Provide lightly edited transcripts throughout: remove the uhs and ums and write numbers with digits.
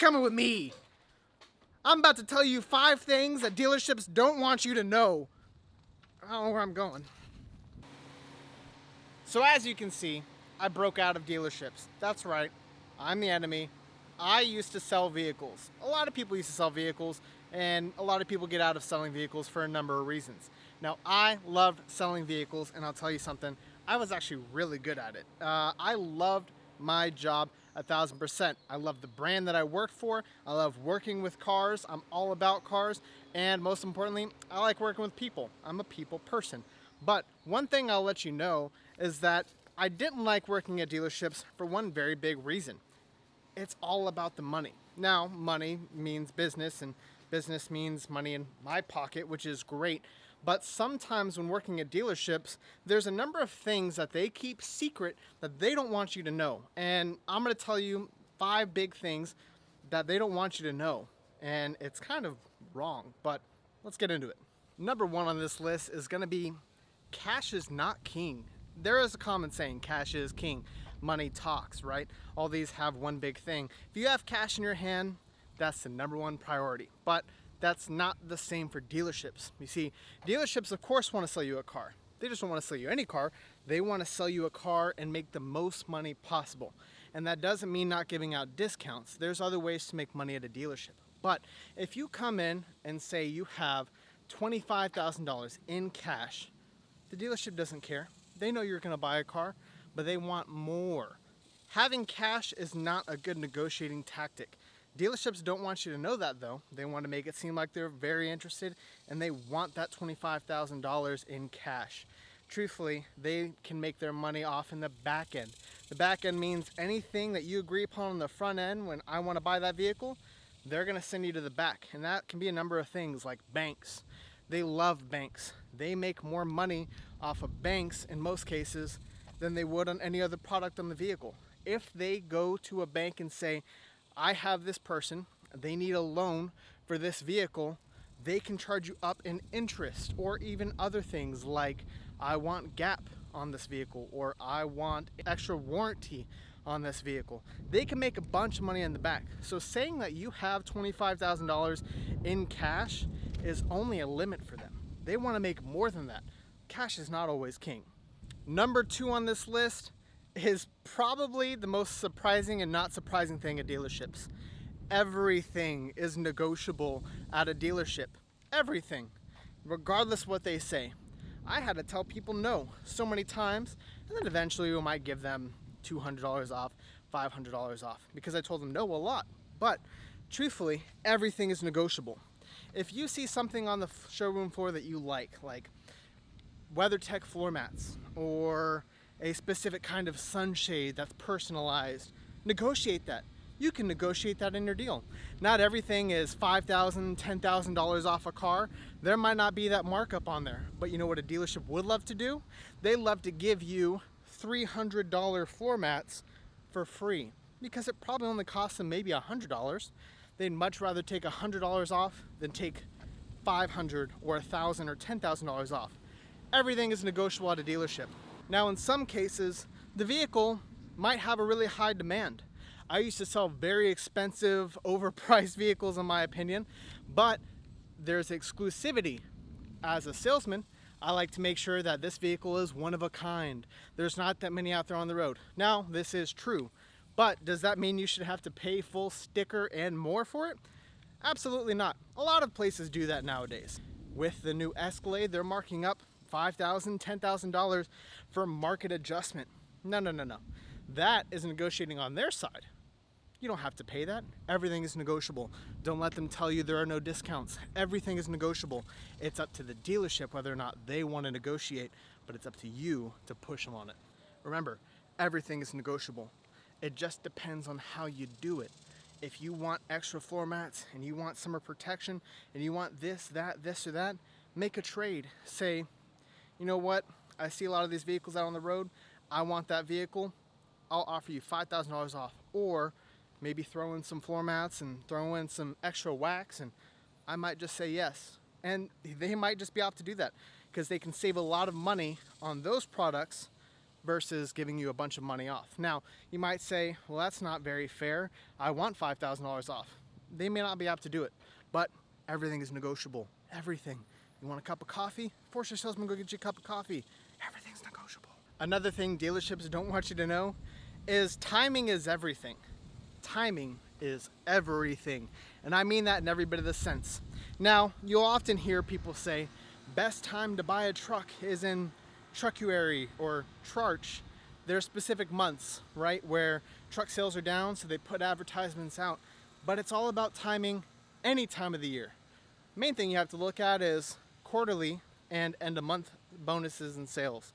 coming with me. I'm about to tell you 5 things that dealerships don't want you to know. I don't know where I'm going. So as you can see, I broke out of dealerships. That's right, I'm the enemy. I used to sell vehicles. A lot of people used to sell vehicles, and a lot of people get out of selling vehicles for a number of reasons. Now, I loved selling vehicles, and I'll tell you something, I was actually really good at it. I loved my job 1,000%. I love the brand that I worked for. I love working with cars. I'm all about cars. And most importantly, I like working with people. I'm a people person. But one thing I'll let you know is that I didn't like working at dealerships for one very big reason. It's all about the money. Now, money means business, and business means money in my pocket, which is great. But sometimes when working at dealerships, there's a number of things that they keep secret that they don't want you to know. And I'm going to tell you 5 big things that they don't want you to know. And it's kind of wrong, but let's get into it. Number 1 on this list is going to be cash is not king. There is a common saying, cash is king. Money talks, right? All these have one big thing. If you have cash in your hand, that's the number 1 priority. But that's not the same for dealerships. You see, dealerships of course want to sell you a car. They just don't want to sell you any car. They want to sell you a car and make the most money possible. And that doesn't mean not giving out discounts. There's other ways to make money at a dealership. But if you come in and say you have $25,000 in cash, the dealership doesn't care. They know you're going to buy a car, but they want more. Having cash is not a good negotiating tactic. Dealerships don't want you to know that though. They want to make it seem like they're very interested and they want that $25,000 in cash. Truthfully, they can make their money off in the back end. The back end means anything that you agree upon on the front end when I want to buy that vehicle, they're going to send you to the back. And that can be a number of things like banks. They love banks. They make more money off of banks in most cases than they would on any other product on the vehicle. If they go to a bank and say, I have this person, they need a loan for this vehicle, they can charge you up in interest or even other things like I want gap on this vehicle or I want extra warranty on this vehicle. They can make a bunch of money in the back. So saying that you have $25,000 in cash is only a limit for them. They want to make more than that. Cash is not always king. Number 2 on this list is probably the most surprising and not surprising thing at dealerships. Everything is negotiable at a dealership. Everything, regardless what they say. I had to tell people no so many times, and then eventually we might give them $200 off, $500 off, because I told them no a lot. But truthfully, everything is negotiable. If you see something on the showroom floor that you like WeatherTech floor mats or a specific kind of sunshade that's personalized, negotiate that. You can negotiate that in your deal. Not everything is $5,000, $10,000 off a car. There might not be that markup on there. But you know what a dealership would love to do? They love to give you $300 floor mats for free because it probably only costs them maybe $100. They'd much rather take $100 off than take $500 or $1,000 or $10,000 off. Everything is negotiable at a dealership. Now, in some cases, the vehicle might have a really high demand. I used to sell very expensive, overpriced vehicles in my opinion, but there's exclusivity. As a salesman, I like to make sure that this vehicle is one of a kind. There's not that many out there on the road. Now, this is true, but does that mean you should have to pay full sticker and more for it? Absolutely not. A lot of places do that nowadays. With the new Escalade, they're marking up $5,000, $10,000 for market adjustment. No. That is negotiating on their side. You don't have to pay that. Everything is negotiable. Don't let them tell you there are no discounts. Everything is negotiable. It's up to the dealership whether or not they want to negotiate, but it's up to you to push them on it. Remember, everything is negotiable. It just depends on how you do it. If you want extra floor mats and you want summer protection and you want this or that, make a trade. Say, you know what? I see a lot of these vehicles out on the road. I want that vehicle. I'll offer you $5,000 off. Or maybe throw in some floor mats and throw in some extra wax, and I might just say yes. And they might just be opt to do that because they can save a lot of money on those products versus giving you a bunch of money off. Now, you might say, well, that's not very fair. I want $5,000 off. They may not be able to do it, but everything is negotiable. Everything. You want a cup of coffee? Force your salesman to go get you a cup of coffee. Everything's negotiable. Another thing dealerships don't want you to know is timing is everything. Timing is everything. And I mean that in every bit of the sense. Now, you'll often hear people say, best time to buy a truck is in Truckuary or Trarch. There's specific months, right, where truck sales are down, so they put advertisements out. But it's all about timing any time of the year. Main thing you have to look at is quarterly and end of month bonuses and sales.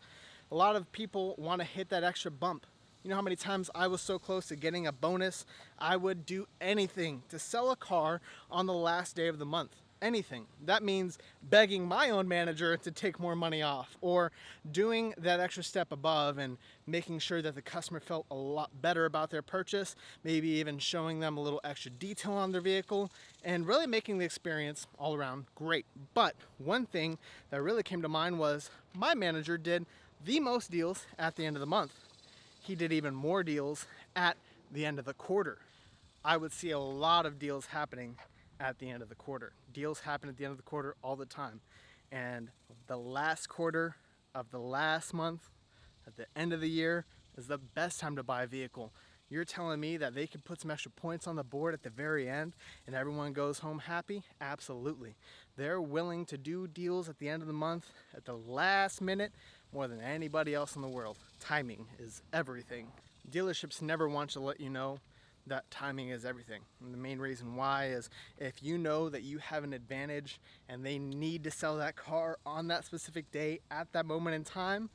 A lot of people want to hit that extra bump. You know how many times I was so close to getting a bonus? I would do anything to sell a car on the last day of the month. Anything. That means begging my own manager to take more money off, or doing that extra step above and making sure that the customer felt a lot better about their purchase, maybe even showing them a little extra detail on their vehicle, and really making the experience all around great. But one thing that really came to mind was my manager did the most deals at the end of the month. He did even more deals at the end of the quarter. I would see a lot of deals happening at the end of the quarter. Deals happen at the end of the quarter all the time. And the last quarter of the last month, at the end of the year, is the best time to buy a vehicle. You're telling me that they can put some extra points on the board at the very end and everyone goes home happy? Absolutely. They're willing to do deals at the end of the month, at the last minute, more than anybody else in the world. Timing is everything. Dealerships never want to let you know that timing is everything. And the main reason why is if you know that you have an advantage and they need to sell that car on that specific day at that moment in time,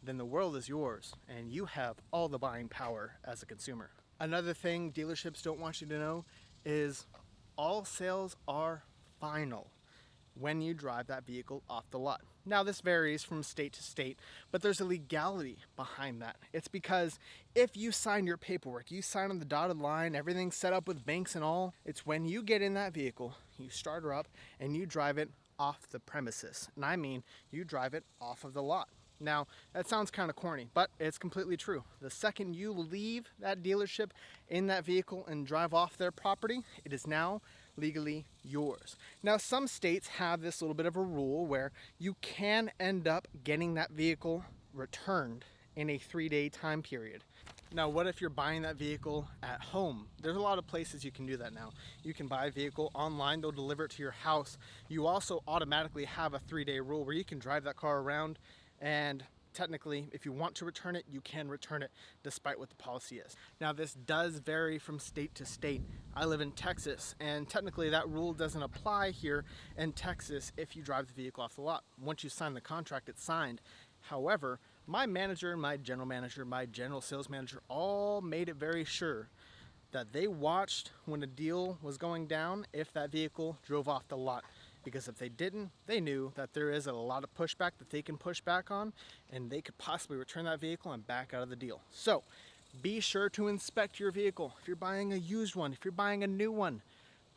then the world is yours and you have all the buying power as a consumer. Another thing dealerships don't want you to know is all sales are final when you drive that vehicle off the lot. Now, this varies from state to state, but there's a legality behind that. It's because if you sign your paperwork, you sign on the dotted line, everything's set up with banks and all, it's when you get in that vehicle, you start her up, and you drive it off the premises. And I mean, you drive it off of the lot. Now, that sounds kind of corny, but it's completely true. The second you leave that dealership in that vehicle and drive off their property, it is now legally yours. Now, some states have this little bit of a rule where you can end up getting that vehicle returned in a 3-day time period. Now, what if you're buying that vehicle at home? There's a lot of places you can do that now. You can buy a vehicle online, they'll deliver it to your house. You also automatically have a 3-day rule where you can drive that car around, and technically, if you want to return it, you can return it despite what the policy is. Now, this does vary from state to state. I live in Texas, and technically that rule doesn't apply here in Texas if you drive the vehicle off the lot. Once you sign the contract, it's signed. However, my manager, my general sales manager all made it very sure that they watched when a deal was going down if that vehicle drove off the lot. Because if they didn't, they knew that there is a lot of pushback that they can push back on, and they could possibly return that vehicle and back out of the deal. So be sure to inspect your vehicle. If you're buying a used one, if you're buying a new one,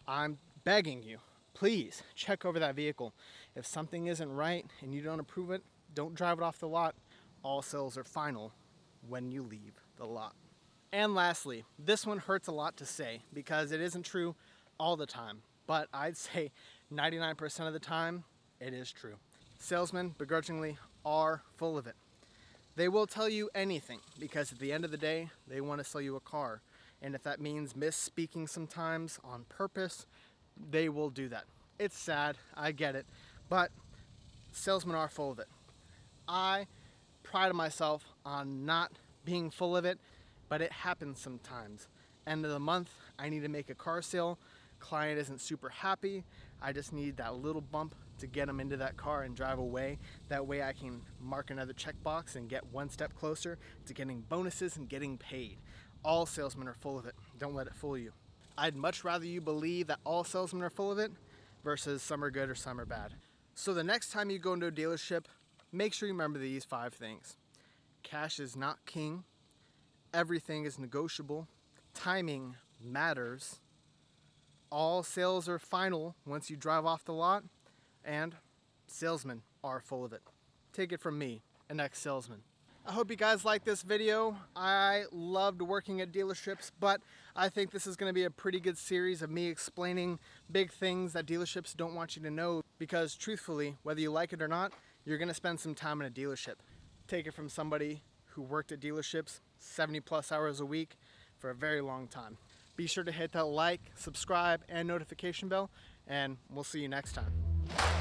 I'm begging you, please check over that vehicle. If something isn't right and you don't approve it, don't drive it off the lot. All sales are final when you leave the lot. And lastly, this one hurts a lot to say because it isn't true all the time, but I'd say 99% of the time, it is true. Salesmen, begrudgingly, are full of it. They will tell you anything because at the end of the day, they want to sell you a car. And if that means misspeaking sometimes on purpose, they will do that. It's sad, I get it, but salesmen are full of it. I pride myself on not being full of it, but it happens sometimes. End of the month, I need to make a car sale. Client isn't super happy. I just need that little bump to get them into that car and drive away. That way I can mark another checkbox and get one step closer to getting bonuses and getting paid. All salesmen are full of it. Don't let it fool you. I'd much rather you believe that all salesmen are full of it versus some are good or some are bad. So the next time you go into a dealership, make sure you remember these 5 things. Cash is not king. Everything is negotiable. Timing matters. All sales are final once you drive off the lot, and salesmen are full of it. Take it from me, an ex-salesman. I hope you guys like this video. I loved working at dealerships, but I think this is going to be a pretty good series of me explaining big things that dealerships don't want you to know, because truthfully, whether you like it or not, you're going to spend some time in a dealership. Take it from somebody who worked at dealerships 70 plus hours a week for a very long time. Be sure to hit that like, subscribe, and notification bell, and we'll see you next time.